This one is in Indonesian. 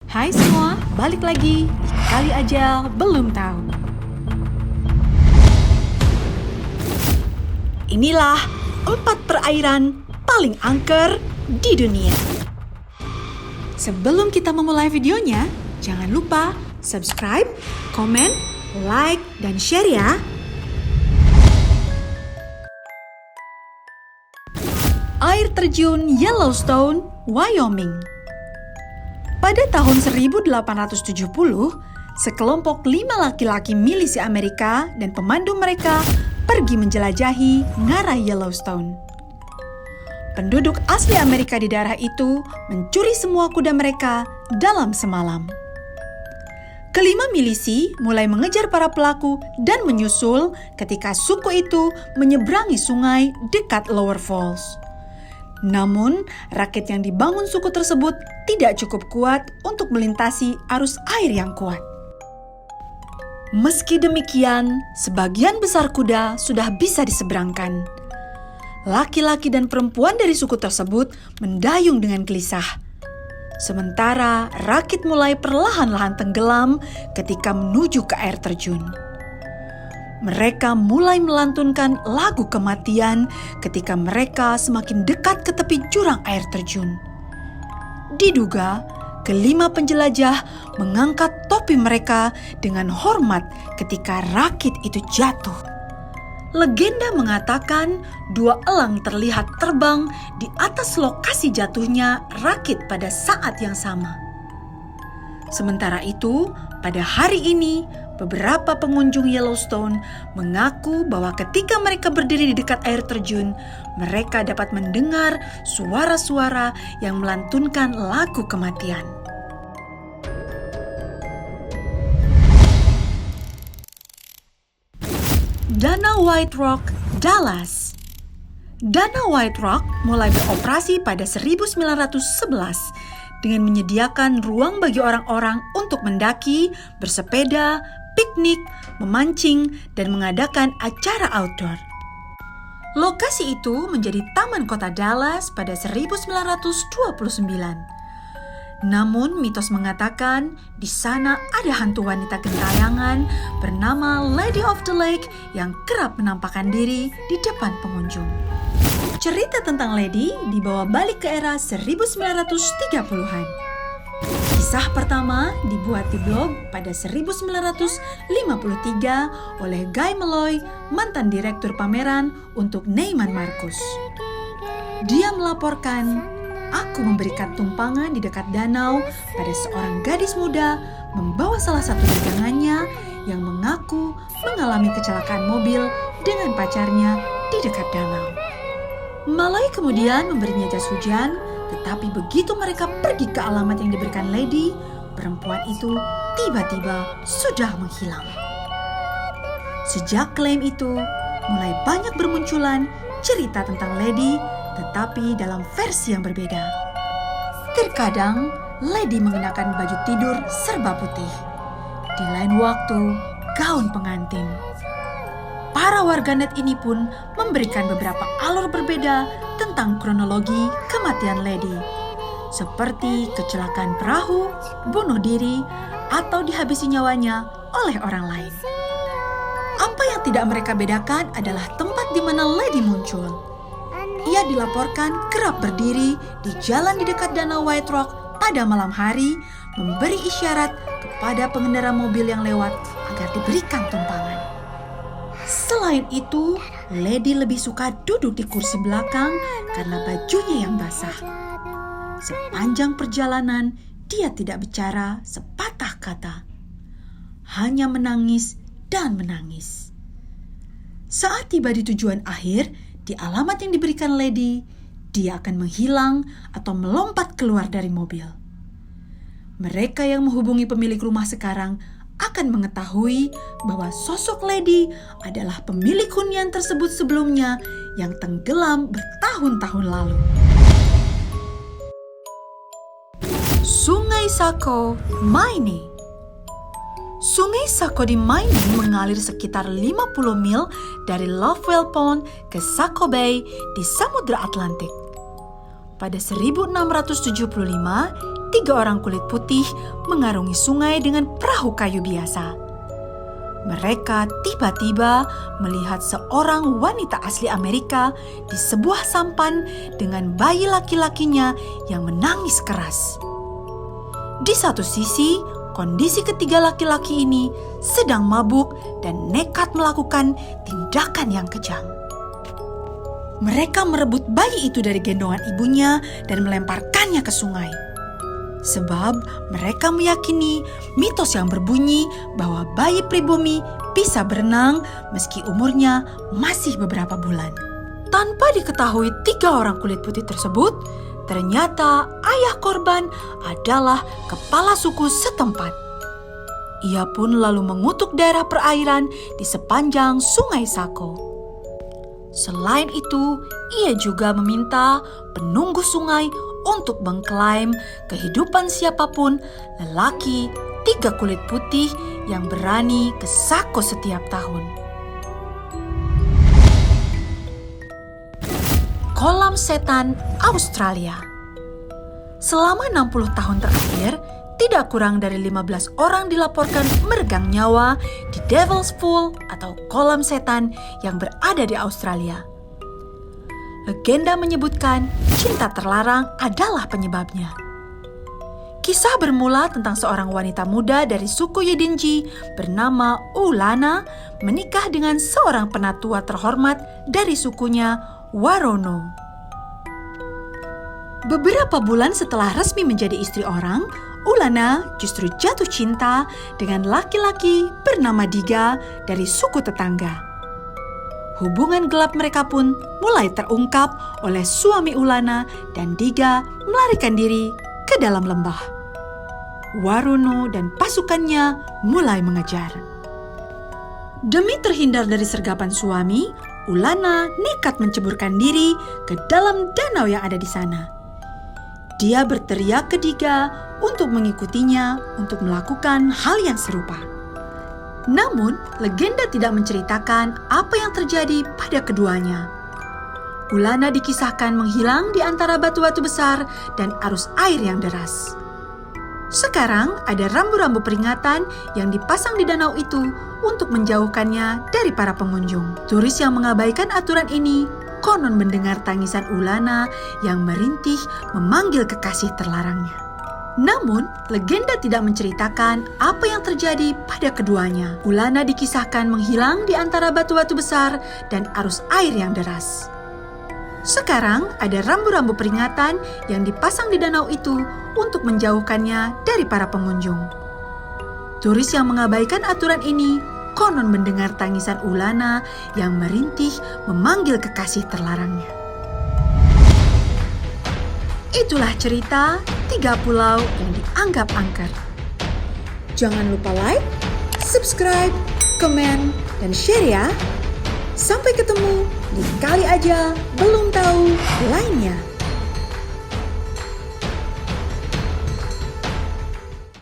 Hai semua, balik lagi. Kali aja belum tahu. Inilah 4 perairan paling angker di dunia. Sebelum kita memulai videonya, jangan lupa subscribe, komen, like, dan share ya. Air terjun Yellowstone, Wyoming. Pada tahun 1870, sekelompok 5 laki-laki milisi Amerika dan pemandu mereka pergi menjelajahi ngarai Yellowstone. Penduduk asli Amerika di daerah itu mencuri semua kuda mereka dalam semalam. Kelima milisi mulai mengejar para pelaku dan menyusul ketika suku itu menyeberangi sungai dekat Lower Falls. Namun, rakit yang dibangun suku tersebut tidak cukup kuat untuk melintasi arus air yang kuat. Meski demikian, sebagian besar kuda sudah bisa diseberangkan. Laki-laki dan perempuan dari suku tersebut mendayung dengan gelisah. Sementara rakit mulai perlahan-lahan tenggelam ketika menuju ke air terjun. Mereka mulai melantunkan lagu kematian ketika mereka semakin dekat ke tepi jurang air terjun. Diduga, kelima penjelajah mengangkat topi mereka dengan hormat ketika rakit itu jatuh. Legenda mengatakan 2 elang terlihat terbang di atas lokasi jatuhnya rakit pada saat yang sama. Sementara itu, pada hari ini, beberapa pengunjung Yellowstone mengaku bahwa ketika mereka berdiri di dekat air terjun, mereka dapat mendengar suara-suara yang melantunkan lagu kematian. Danau White Rock, Dallas. Danau White Rock mulai beroperasi pada 1911 dengan menyediakan ruang bagi orang-orang untuk mendaki, bersepeda, piknik, memancing, dan mengadakan acara outdoor. Lokasi itu menjadi Taman Kota Dallas pada 1929. Namun mitos mengatakan di sana ada hantu wanita gentayangan bernama Lady of the Lake yang kerap menampakkan diri di depan pengunjung. Cerita tentang Lady dibawa balik ke era 1930-an. Kisah pertama dibuat di blog pada 1953 oleh Guy Meloy, mantan direktur pameran untuk Neiman Marcus. Dia melaporkan, "Aku memberikan tumpangan di dekat danau pada seorang gadis muda membawa salah satu dagangannya yang mengaku mengalami kecelakaan mobil dengan pacarnya di dekat danau." Malay kemudian memberinya jas hujan, tetapi begitu mereka pergi ke alamat yang diberikan Lady, perempuan itu tiba-tiba sudah menghilang. Sejak klaim itu, mulai banyak bermunculan cerita tentang Lady, tetapi dalam versi yang berbeda. Terkadang, Lady mengenakan baju tidur serba putih. Di lain waktu, gaun pengantin. Para warganet ini pun memberikan beberapa alur berbeda tentang kronologi kematian Lady, seperti kecelakaan perahu, bunuh diri, atau dihabisi nyawanya oleh orang lain. Apa yang tidak mereka bedakan adalah tempat di mana Lady muncul. Ia dilaporkan kerap berdiri di jalan di dekat Danau White Rock pada malam hari, memberi isyarat kepada pengendara mobil yang lewat agar diberikan tumpangan. Selain itu, Lady lebih suka duduk di kursi belakang karena bajunya yang basah. Sepanjang perjalanan, dia tidak bicara sepatah kata. Hanya menangis dan menangis. Saat tiba di tujuan akhir, di alamat yang diberikan Lady, dia akan menghilang atau melompat keluar dari mobil. Mereka yang menghubungi pemilik rumah sekarang akan mengetahui bahwa sosok Lady adalah pemilik hunian tersebut sebelumnya yang tenggelam bertahun-tahun lalu. Sungai Saco, Maine. Sungai Saco di Maine mengalir sekitar 50 mil dari Lovewell Pond ke Saco Bay di Samudra Atlantik. Pada 1675, 3 orang kulit putih mengarungi sungai dengan perahu kayu biasa. Mereka tiba-tiba melihat seorang wanita asli Amerika di sebuah sampan dengan bayi laki-lakinya yang menangis keras. Di satu sisi, kondisi ketiga laki-laki ini sedang mabuk dan nekat melakukan tindakan yang kejam. Mereka merebut bayi itu dari gendongan ibunya dan melemparkannya ke sungai. Sebab mereka meyakini mitos yang berbunyi bahwa bayi pribumi bisa berenang meski umurnya masih beberapa bulan. Tanpa diketahui 3 orang kulit putih tersebut, ternyata ayah korban adalah kepala suku setempat. Ia pun lalu mengutuk daerah perairan di sepanjang Sungai Saco. Selain itu, ia juga meminta penunggu sungai untuk mengklaim kehidupan siapapun lelaki 3 kulit putih yang berani ke Saco setiap tahun. Kolam Setan Australia. Selama 60 tahun terakhir, tidak kurang dari 15 orang dilaporkan meregang nyawa di Devil's Pool atau kolam setan yang berada di Australia. Legenda menyebutkan cinta terlarang adalah penyebabnya. Kisah bermula tentang seorang wanita muda dari suku Yidinji bernama Ulana menikah dengan seorang penatua terhormat dari sukunya, Warono. Beberapa bulan setelah resmi menjadi istri orang, Ulana justru jatuh cinta dengan laki-laki bernama Diga dari suku tetangga. Hubungan gelap mereka pun mulai terungkap oleh suami Ulana dan Diga melarikan diri ke dalam lembah. Warono dan pasukannya mulai mengejar. Demi terhindar dari sergapan suami, Ulana nekat menceburkan diri ke dalam danau yang ada di sana. Dia berteriak ke Diga untuk mengikutinya untuk melakukan hal yang serupa. Namun, legenda tidak menceritakan apa yang terjadi pada keduanya. Ulana dikisahkan menghilang di antara batu-batu besar dan arus air yang deras. Sekarang ada rambu-rambu peringatan yang dipasang di danau itu untuk menjauhkannya dari para pengunjung. Turis yang mengabaikan aturan ini konon mendengar tangisan Ulana yang merintih memanggil kekasih terlarangnya. Namun, legenda tidak menceritakan apa yang terjadi pada keduanya. Ulana dikisahkan menghilang di antara batu-batu besar dan arus air yang deras. Sekarang ada rambu-rambu peringatan yang dipasang di danau itu untuk menjauhkannya dari para pengunjung. Turis yang mengabaikan aturan ini konon mendengar tangisan Ulana yang merintih memanggil kekasih terlarangnya. Itulah cerita 3 pulau yang dianggap angker. Jangan lupa like, subscribe, komen, dan share ya. Sampai ketemu di Kali Aja Belum Tahu lainnya.